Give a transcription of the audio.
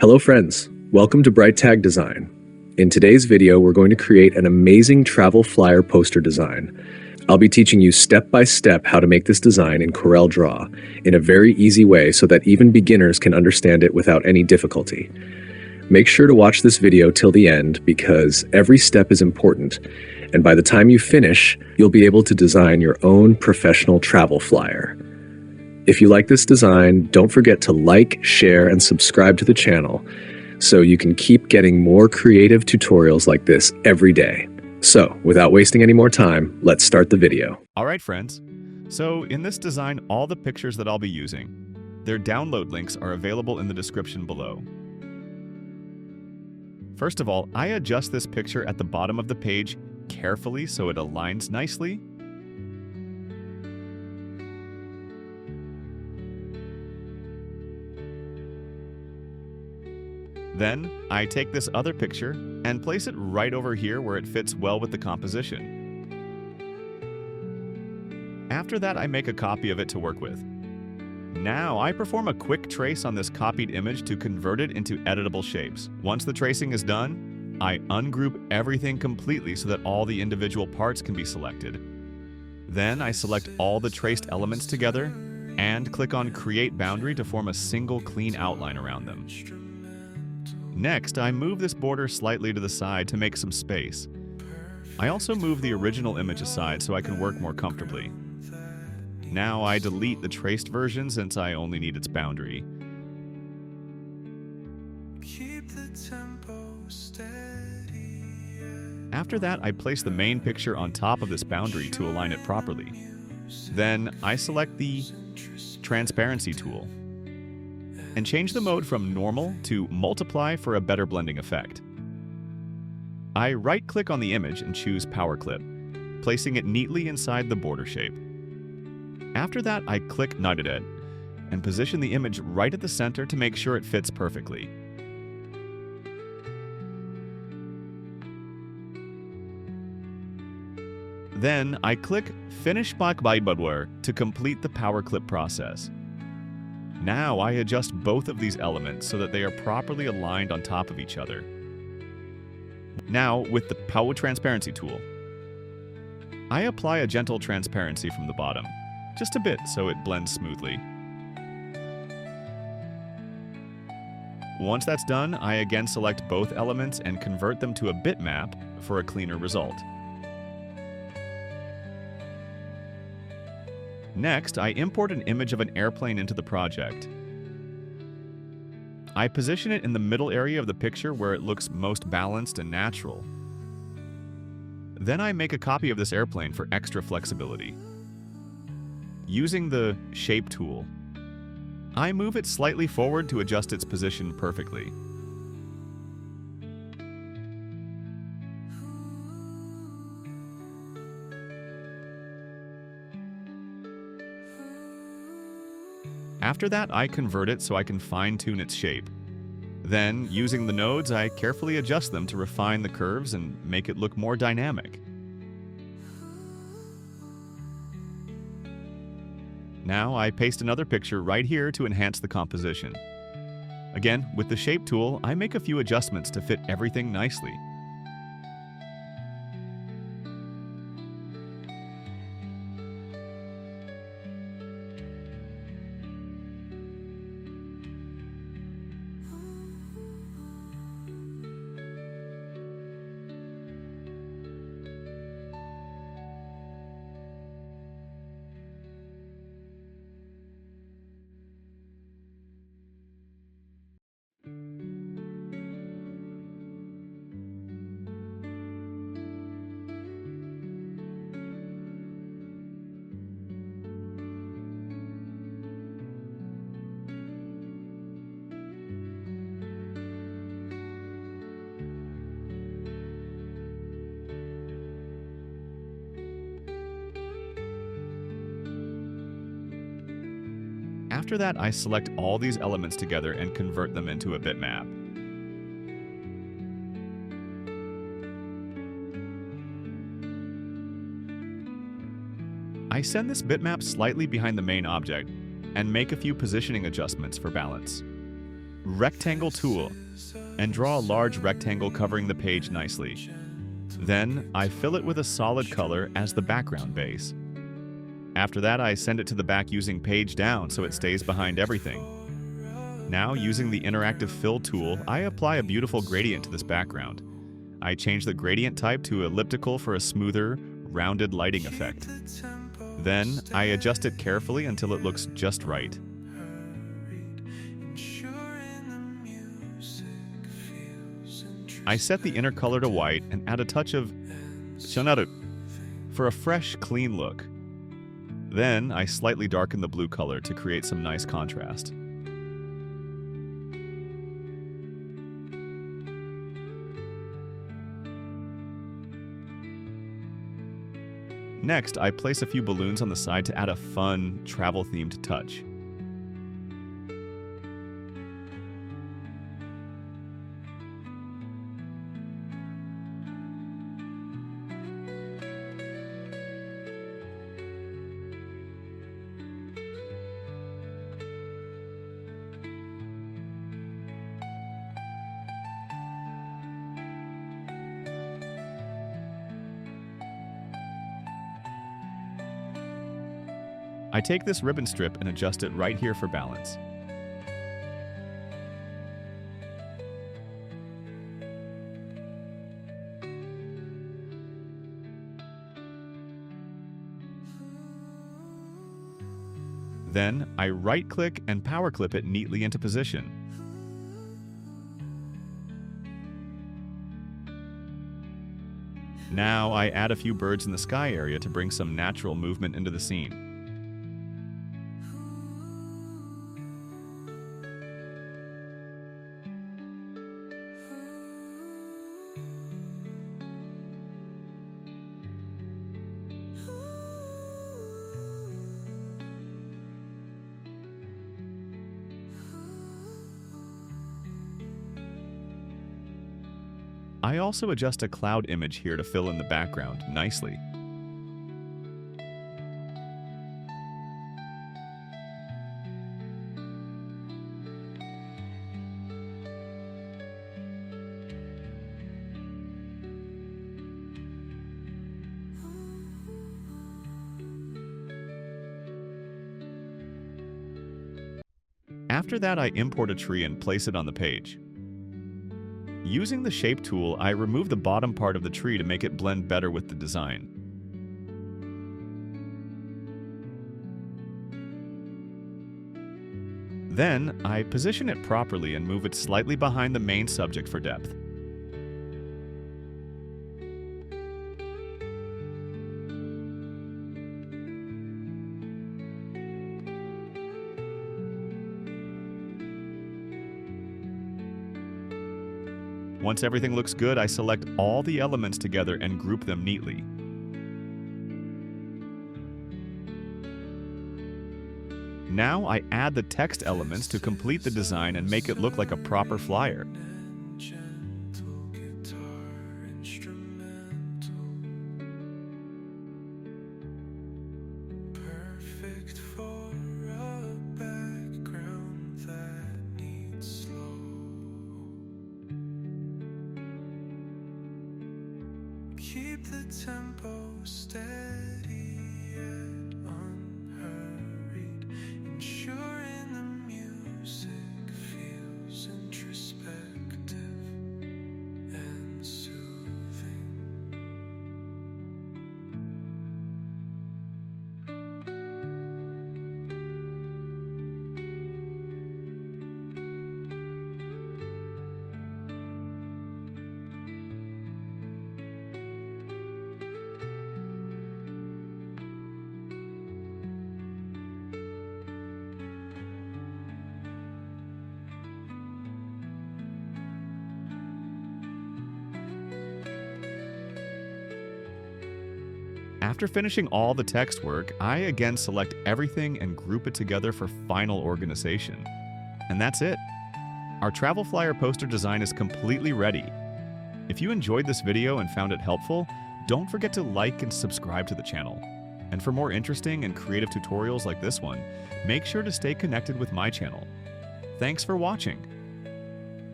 Hello friends, welcome to Bright Tag Design. In today's video, we're going to create an amazing travel flyer poster design. I'll be teaching you step by step how to make this design in CorelDRAW in a very easy way so that even beginners can understand it without any difficulty. Make sure to watch this video till the end because every step is important, and by the time you finish, you'll be able to design your own professional travel flyer. If you like this design, don't forget to like, share, and subscribe to the channel so you can keep getting more creative tutorials like this every day. So, without wasting any more time, let's start the video. All right, friends. So in this design, all the pictures that I'll be using, their download links are available in the description below. First of all, I adjust this picture at the bottom of the page carefully so it aligns nicely. Then, I take this other picture and place it right over here where it fits well with the composition. After that, I make a copy of it to work with. Now, I perform a quick trace on this copied image to convert it into editable shapes. Once the tracing is done, I ungroup everything completely so that all the individual parts can be selected. Then, I select all the traced elements together and click on Create Boundary to form a single clean outline around them. Next, I move this border slightly to the side to make some space. I also move the original image aside so I can work more comfortably. Now I delete the traced version since I only need its boundary. After that, I place the main picture on top of this boundary to align it properly. Then I select the transparency tool and change the mode from normal to multiply for a better blending effect. I right-click on the image and choose Power Clip, placing it neatly inside the border shape. After that, I click Nuded and position the image right at the center to make sure it fits perfectly. Then, I click Finish Backbeibewer to complete the Power Clip process. Now I adjust both of these elements so that they are properly aligned on top of each other. Now, with the Power Transparency tool, I apply a gentle transparency from the bottom, just a bit so it blends smoothly. Once that's done, I again select both elements and convert them to a bitmap for a cleaner result. Next, I import an image of an airplane into the project. I position it in the middle area of the picture where it looks most balanced and natural. Then I make a copy of this airplane for extra flexibility. Using the Shape tool, I move it slightly forward to adjust its position perfectly. After that, I convert it so I can fine-tune its shape. Then, using the nodes, I carefully adjust them to refine the curves and make it look more dynamic. Now, I paste another picture right here to enhance the composition. Again, with the Shape tool, I make a few adjustments to fit everything nicely. After that, I select all these elements together and convert them into a bitmap. I send this bitmap slightly behind the main object and make a few positioning adjustments for balance. Rectangle tool and draw a large rectangle covering the page nicely. Then, I fill it with a solid color as the background base. After that, I send it to the back using page down so it stays behind everything. Now, using the interactive fill tool, I apply a beautiful gradient to this background. I change the gradient type to elliptical for a smoother, rounded lighting effect. Then, I adjust it carefully until it looks just right. I set the inner color to white and add a touch of Shanaru for a fresh, clean look. Then, I slightly darken the blue color to create some nice contrast. Next, I place a few balloons on the side to add a fun, travel-themed touch. I take this ribbon strip and adjust it right here for balance. Then, I right-click and power-clip it neatly into position. Now, I add a few birds in the sky area to bring some natural movement into the scene. I also adjust a cloud image here to fill in the background nicely. After that, I import a tree and place it on the page. Using the Shape tool, I remove the bottom part of the tree to make it blend better with the design. Then, I position it properly and move it slightly behind the main subject for depth. Once everything looks good, I select all the elements together and group them neatly. Now I add the text elements to complete the design and make it look like a proper flyer. Keep the tempo steady yet unhurried, ensuring the music feels introspective and soothing. After finishing all the text work, I again select everything and group it together for final organization. And that's it. Our travel flyer poster design is completely ready. If you enjoyed this video and found it helpful, don't forget to like and subscribe to the channel. And for more interesting and creative tutorials like this one, make sure to stay connected with my channel. Thanks for watching.